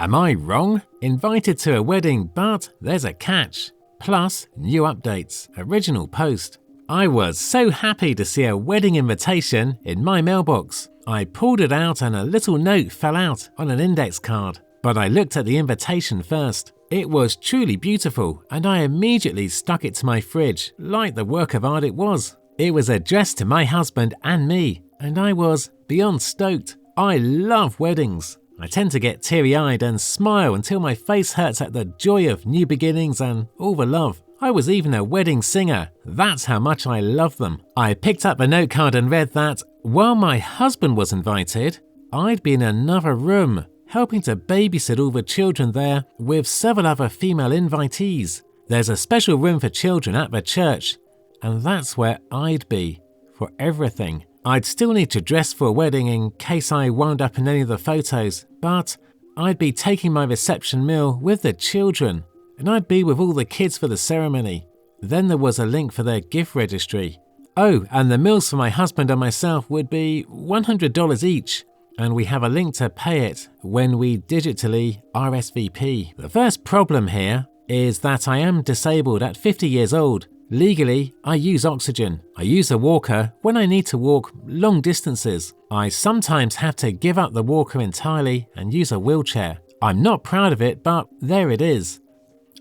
Am I wrong? Invited to a wedding, but there's a catch. Plus, new updates, original post. I was so happy to see a wedding invitation in my mailbox. I pulled it out and a little note fell out on an index card. But I looked at the invitation first. It was truly beautiful, and I immediately stuck it to my fridge, like the work of art it was. It was addressed to my husband and me, and I was beyond stoked. I love weddings. I tend to get teary-eyed and smile until my face hurts at the joy of new beginnings and all the love. I was even a wedding singer. That's how much I love them. I picked up the note card and read that, while my husband was invited, I'd be in another room, helping to babysit all the children there with several other female invitees. There's a special room for children at the church, and that's where I'd be for everything. I'd still need to dress for a wedding in case I wound up in any of the photos, but I'd be taking my reception meal with the children, and I'd be with all the kids for the ceremony. Then there was a link for their gift registry. Oh, and the meals for my husband and myself would be $100 each, and we have a link to pay it when we digitally RSVP. The first problem here is that I am disabled at 50 years old. Legally, I use oxygen. I use a walker when I need to walk long distances. I sometimes have to give up the walker entirely and use a wheelchair. I'm not proud of it, but there it is.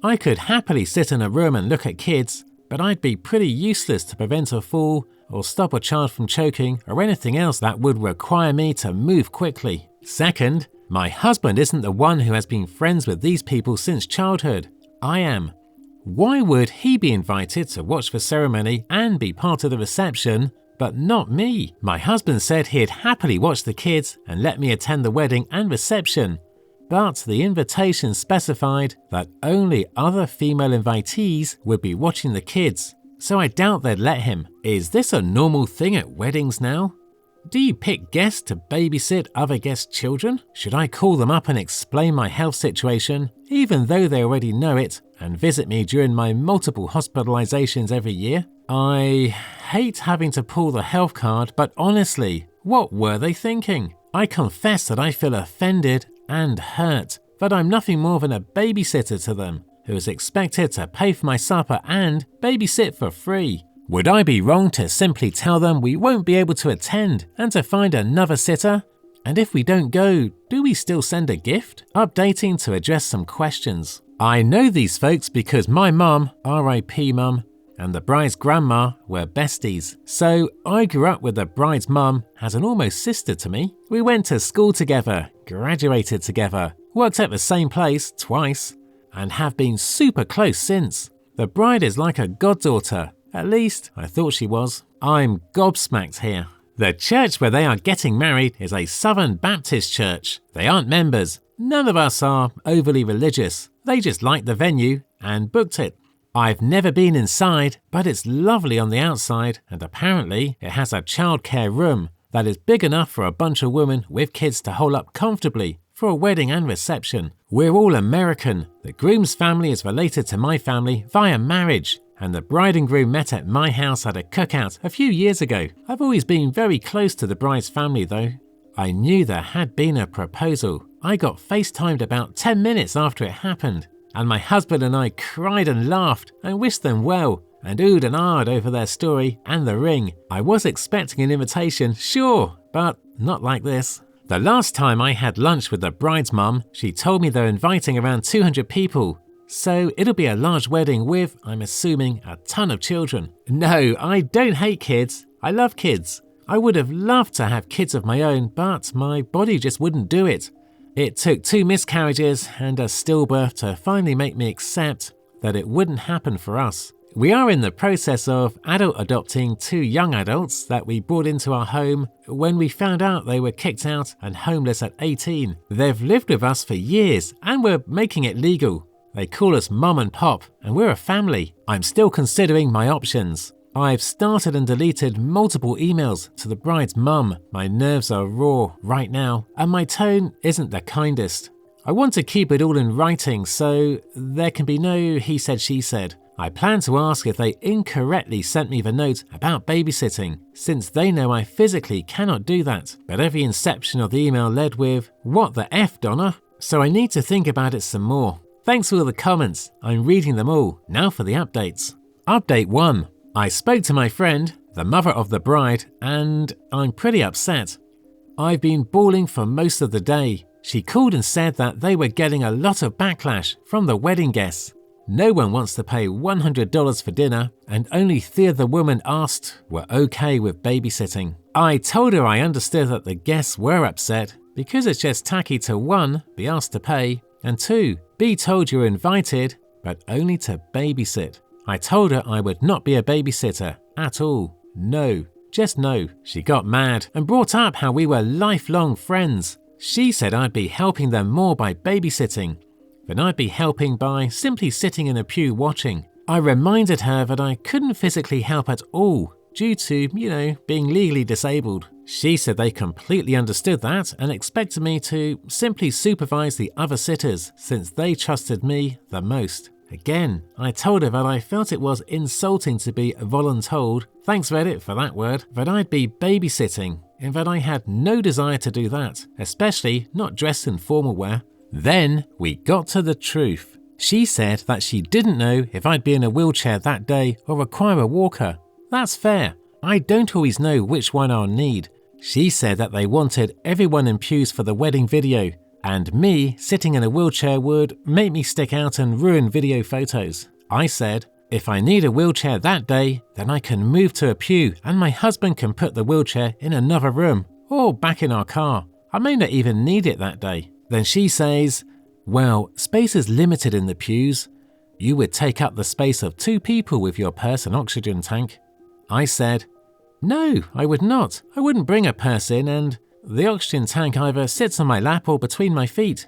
I could happily sit in a room and look at kids, but I'd be pretty useless to prevent a fall or stop a child from choking or anything else that would require me to move quickly. Second, my husband isn't the one who has been friends with these people since childhood. I am. Why would he be invited to watch the ceremony and be part of the reception, but not me? My husband said he'd happily watch the kids and let me attend the wedding and reception, but the invitation specified that only other female invitees would be watching the kids, so I doubt they'd let him. Is this a normal thing at weddings now? Do you pick guests to babysit other guests' children? Should I call them up and explain my health situation, even though they already know it, and visit me during my multiple hospitalizations every year? I hate having to pull the health card, but honestly, what were they thinking? I confess that I feel offended and hurt, but I'm nothing more than a babysitter to them, who is expected to pay for my supper and babysit for free. Would I be wrong to simply tell them we won't be able to attend and to find another sitter? And if we don't go, do we still send a gift? Updating to address some questions. I know these folks because my mum, RIP mum, and the bride's grandma were besties. So I grew up with the bride's mum as an almost sister to me. We went to school together, graduated together, worked at the same place twice, and have been super close since. The bride is like a goddaughter. At least, I thought she was. I'm gobsmacked here. The church where they are getting married is a Southern Baptist church. They aren't members. None of us are overly religious. They just liked the venue and booked it. I've never been inside, but it's lovely on the outside, and apparently it has a childcare room that is big enough for a bunch of women with kids to hole up comfortably for a wedding and reception. We're all American. The groom's family is related to my family via marriage, and the bride and groom met at my house at a cookout a few years ago. I've always been very close to the bride's family though. I knew there had been a proposal. I got FaceTimed about 10 minutes after it happened, and my husband and I cried and laughed and wished them well and oohed and ahed over their story and the ring. I was expecting an invitation, sure, but not like this. The last time I had lunch with the bride's mum, she told me they're inviting around 200 people. So it'll be a large wedding with, I'm assuming, a ton of children. No, I don't hate kids. I love kids. I would have loved to have kids of my own, but my body just wouldn't do it. It took 2 miscarriages and a stillbirth to finally make me accept that it wouldn't happen for us. We are in the process of adult adopting 2 young adults that we brought into our home when we found out they were kicked out and homeless at 18. They've lived with us for years and we're making it legal. They call us Mum and Pop, and we're a family. I'm still considering my options. I've started and deleted multiple emails to the bride's mum. My nerves are raw right now, and my tone isn't the kindest. I want to keep it all in writing so there can be no he said, she said. I plan to ask if they incorrectly sent me the note about babysitting, since they know I physically cannot do that. But every inception of the email led with, "What the F, Donna?" so I need to think about it some more. Thanks for all the comments. I'm reading them all. Now for the updates. Update 1. I spoke to my friend, the mother of the bride, and I'm pretty upset. I've been bawling for most of the day. She called and said that they were getting a lot of backlash from the wedding guests. No one wants to pay $100 for dinner, and only 3 of the women asked were okay with babysitting. I told her I understood that the guests were upset because it's just tacky to 1, be asked to pay, and 2, be told you're invited, but only to babysit. I told her I would not be a babysitter at all. No, just no. She got mad and brought up how we were lifelong friends. She said I'd be helping them more by babysitting than I'd be helping by simply sitting in a pew watching. I reminded her that I couldn't physically help at all due to, being legally disabled. She said they completely understood that and expected me to simply supervise the other sitters since they trusted me the most. Again, I told her that I felt it was insulting to be voluntold, thanks Reddit for that word, that I'd be babysitting and that I had no desire to do that, especially not dressed in formal wear. Then we got to the truth. She said that she didn't know if I'd be in a wheelchair that day or require a walker. That's fair. I don't always know which one I'll need. She said that they wanted everyone in pews for the wedding video, and me sitting in a wheelchair would make me stick out and ruin video photos. I said, if I need a wheelchair that day, then I can move to a pew and my husband can put the wheelchair in another room or back in our car. I may not even need it that day. Then she says, well, space is limited in the pews. You would take up the space of 2 people with your purse and oxygen tank. I said, no, I would not. I wouldn't bring a purse in, and the oxygen tank either sits on my lap or between my feet.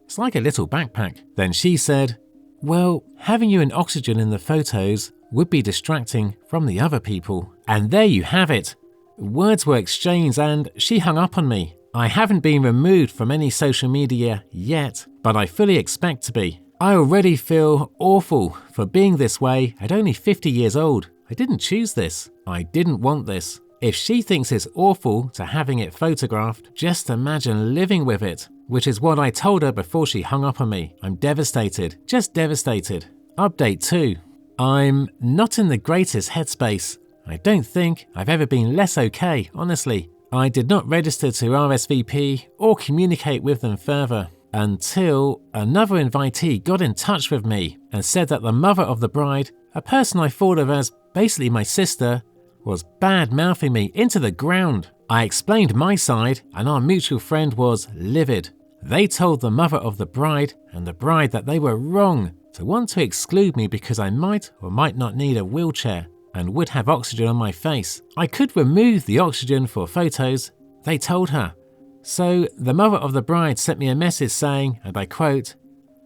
It's like a little backpack. Then she said, well, having you in oxygen in the photos would be distracting from the other people. And there you have it. Words were exchanged and she hung up on me. I haven't been removed from any social media yet, but I fully expect to be. I already feel awful for being this way at only 50 years old. I didn't choose this. I didn't want this. If she thinks it's awful to having it photographed, just imagine living with it, which is what I told her before she hung up on me. I'm devastated, just devastated. Update 2. I'm not in the greatest headspace. I don't think I've ever been less okay, honestly. I did not register to RSVP or communicate with them further until another invitee got in touch with me and said that the mother of the bride, a person I thought of as basically my sister, was bad-mouthing me into the ground. I explained my side and our mutual friend was livid. They told the mother of the bride and the bride that they were wrong to want to exclude me because I might or might not need a wheelchair and would have oxygen on my face. I could remove the oxygen for photos, they told her. So the mother of the bride sent me a message saying, and I quote,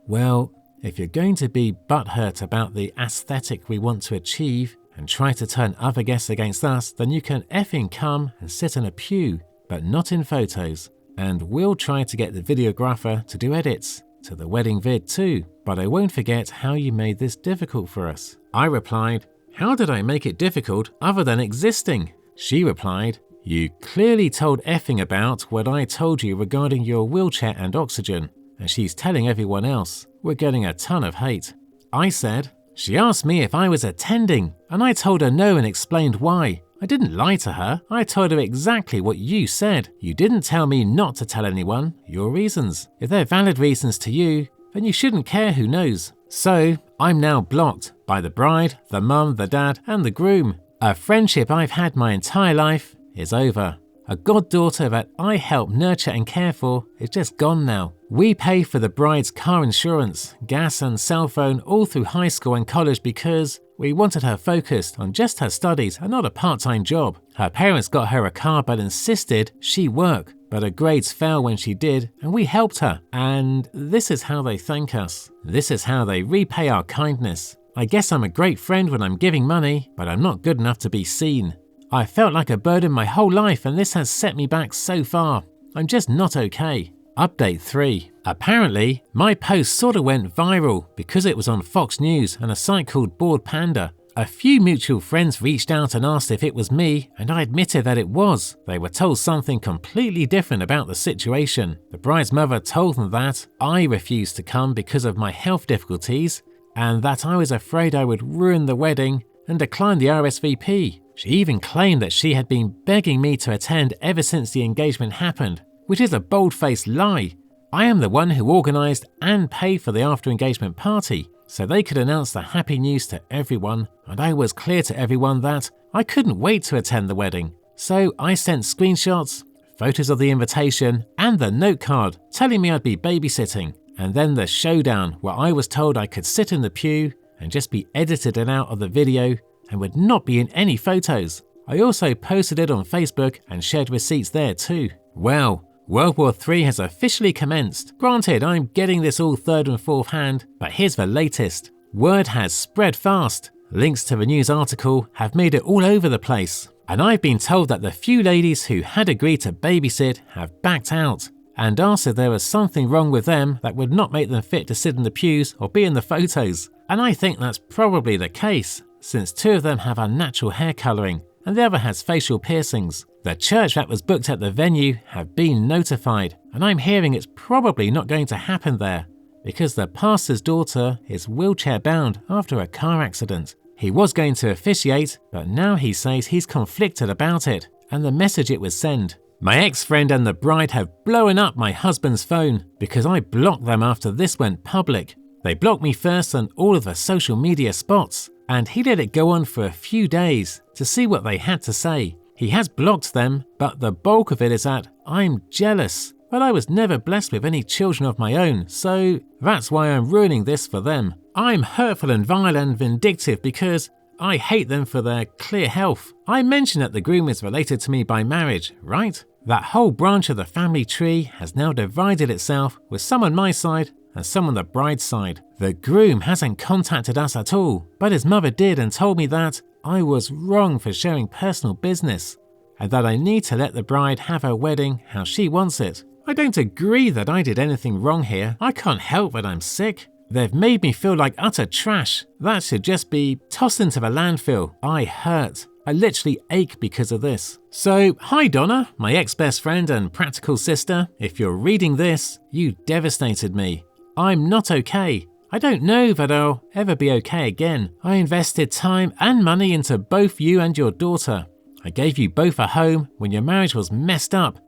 well, if you're going to be butthurt about the aesthetic we want to achieve and try to turn other guests against us, then you can effing come and sit in a pew, but not in photos. And we'll try to get the videographer to do edits to the wedding vid too, but I won't forget how you made this difficult for us. I replied, how did I make it difficult other than existing? She replied, you clearly told effing about what I told you regarding your wheelchair and oxygen, and she's telling everyone else. We're getting a ton of hate. I said, she asked me if I was attending, and I told her no and explained why. I didn't lie to her. I told her exactly what you said. You didn't tell me not to tell anyone your reasons. If they're valid reasons to you, then you shouldn't care who knows. So, I'm now blocked by the bride, the mum, the dad, and the groom. A friendship I've had my entire life is over. A goddaughter that I help nurture and care for is just gone now. We pay for the bride's car insurance, gas and cell phone all through high school and college because we wanted her focused on just her studies and not a part-time job. Her parents got her a car but insisted she work, but her grades fell when she did and we helped her. And this is how they thank us. This is how they repay our kindness. I guess I'm a great friend when I'm giving money, but I'm not good enough to be seen. I felt like a burden my whole life and this has set me back so far. I'm just not okay. Update 3. Apparently, my post sort of went viral because it was on Fox News and a site called Bored Panda. A few mutual friends reached out and asked if it was me, and I admitted that it was. They were told something completely different about the situation. The bride's mother told them that I refused to come because of my health difficulties, and that I was afraid I would ruin the wedding and declined the RSVP. She even claimed that she had been begging me to attend ever since the engagement happened, which is a bold-faced lie. I am the one who organised and paid for the after-engagement party, so they could announce the happy news to everyone, and I was clear to everyone that I couldn't wait to attend the wedding. So I sent screenshots, photos of the invitation, and the note card telling me I'd be babysitting, and then the showdown where I was told I could sit in the pew and just be edited and out of the video and would not be in any photos. I also posted it on Facebook and shared receipts there too. Well, World War III has officially commenced. Granted, I'm getting this all third and fourth hand, but here's the latest. Word has spread fast. Links to the news article have made it all over the place. And I've been told that the few ladies who had agreed to babysit have backed out and asked if there was something wrong with them that would not make them fit to sit in the pews or be in the photos. And I think that's probably the case, since 2 of them have unnatural hair colouring and the other has facial piercings. The church that was booked at the venue have been notified, and I'm hearing it's probably not going to happen there because the pastor's daughter is wheelchair bound after a car accident. He was going to officiate, but now he says he's conflicted about it and the message it would send. My ex-friend and the bride have blown up my husband's phone because I blocked them after this went public. They blocked me first on all of the social media spots, and he let it go on for a few days to see what they had to say. He has blocked them, but the bulk of it is that I'm jealous. Well, I was never blessed with any children of my own, so that's why I'm ruining this for them. I'm hurtful and vile and vindictive because I hate them for their clear health. I mentioned that the groom is related to me by marriage, right? That whole branch of the family tree has now divided itself with some on my side and some on the bride's side. The groom hasn't contacted us at all, but his mother did and told me that I was wrong for sharing personal business and that I need to let the bride have her wedding how she wants it. I don't agree that I did anything wrong here. I can't help that I'm sick. They've made me feel like utter trash. That should just be tossed into the landfill. I hurt. I literally ache because of this. So, hi Donna, my ex-best friend and practical sister. If you're reading this, you devastated me. I'm not okay. I don't know that I'll ever be okay again. I invested time and money into both you and your daughter. I gave you both a home when your marriage was messed up.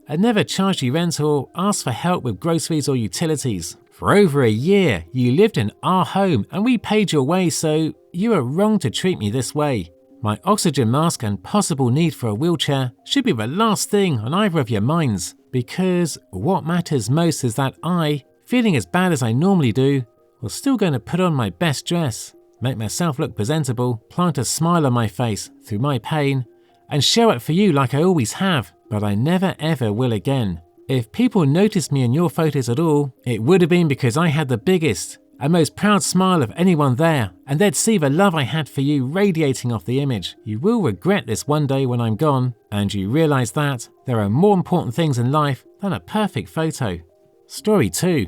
I never charged you rent or asked for help with groceries or utilities. For over a year, you lived in our home and we paid your way, so you are wrong to treat me this way. My oxygen mask and possible need for a wheelchair should be the last thing on either of your minds, because what matters most is that I, feeling as bad as I normally do, was still going to put on my best dress, make myself look presentable, plant a smile on my face through my pain, and show up for you like I always have, but I never ever will again. If people noticed me in your photos at all, it would have been because I had the biggest and most proud smile of anyone there, and they'd see the love I had for you radiating off the image. You will regret this one day when I'm gone, and you realise that there are more important things in life than a perfect photo. Story 2.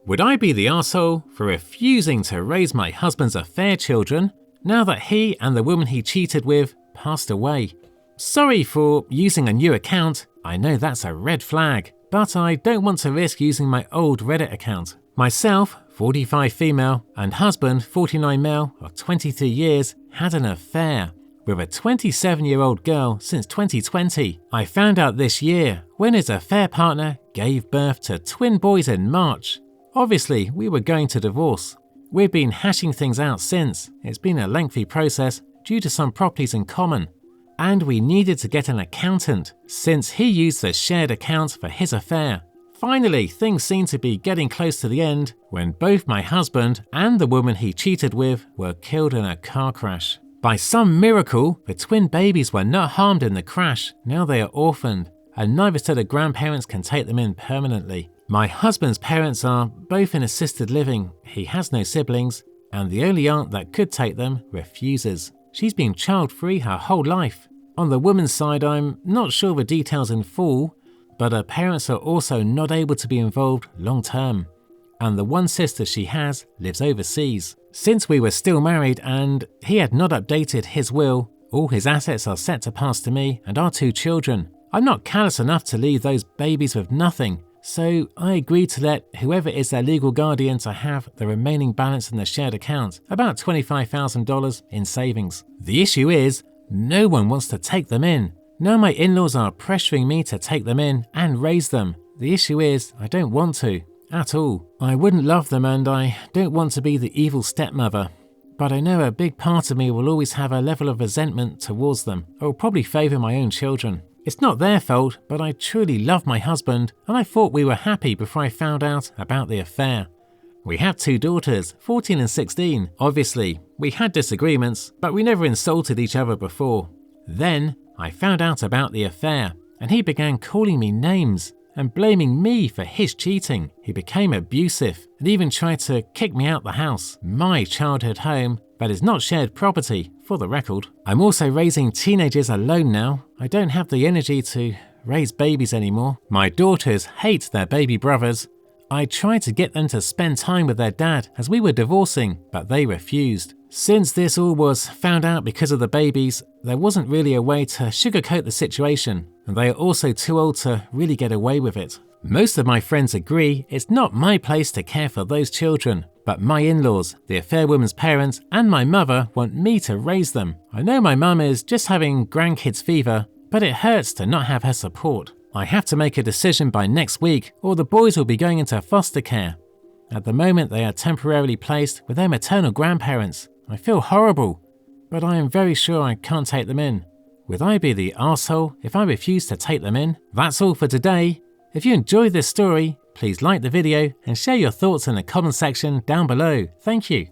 Would I be the arsehole for refusing to raise my husband's affair children now that he and the woman he cheated with passed away? Sorry for using a new account, I know that's a red flag, but I don't want to risk using my old Reddit account. Myself, 45 female, and husband, 49 male, of 23 years, had an affair with a 27-year-old girl since 2020. I found out this year when his affair partner gave birth to twin boys in March. Obviously, we were going to divorce. We've been hashing things out since. It's been a lengthy process due to some properties in common. And we needed to get an accountant since he used the shared account for his affair. Finally, things seemed to be getting close to the end when both my husband and the woman he cheated with were killed in a car crash. By some miracle, the twin babies were not harmed in the crash. Now they are orphaned, and neither set of grandparents can take them in permanently. My husband's parents are both in assisted living. He has no siblings, and the only aunt that could take them refuses. She's been child-free her whole life. On the woman's side, I'm not sure the details in full, but her parents are also not able to be involved long-term. and the one sister she has lives overseas. Since we were still married and he had not updated his will, all his assets are set to pass to me and our 2 children. I'm not callous enough to leave those babies with nothing, so I agreed to let whoever is their legal guardian to have the remaining balance in the shared account, about $25,000 in savings. The issue is, no one wants to take them in. Now my in-laws are pressuring me to take them in and raise them. The issue is, I don't want to. At all. I wouldn't love them and I don't want to be the evil stepmother. But I know a big part of me will always have a level of resentment towards them. I will probably favour my own children. It's not their fault, but I truly love my husband and I thought we were happy before I found out about the affair. We have 2 daughters, 14 and 16. Obviously, we had disagreements, but we never insulted each other before. Then, I found out about the affair and he began calling me names and blaming me for his cheating. He became abusive and even tried to kick me out the house, my childhood home, that is not shared property, for the record. I'm also raising teenagers alone now. I don't have the energy to raise babies anymore. My daughters hate their baby brothers. I tried to get them to spend time with their dad as we were divorcing, but they refused. Since this all was found out because of the babies, there wasn't really a way to sugarcoat the situation, and they are also too old to really get away with it. Most of my friends agree it's not my place to care for those children, but my in-laws, the affair woman's parents, and my mother want me to raise them. I know my mum is just having grandkids fever, but it hurts to not have her support. I have to make a decision by next week or the boys will be going into foster care. At the moment they are temporarily placed with their maternal grandparents. I feel horrible, but I am very sure I can't take them in. Would I be the arsehole if I refuse to take them in? That's all for today. If you enjoyed this story, please like the video and share your thoughts in the comment section down below. Thank you.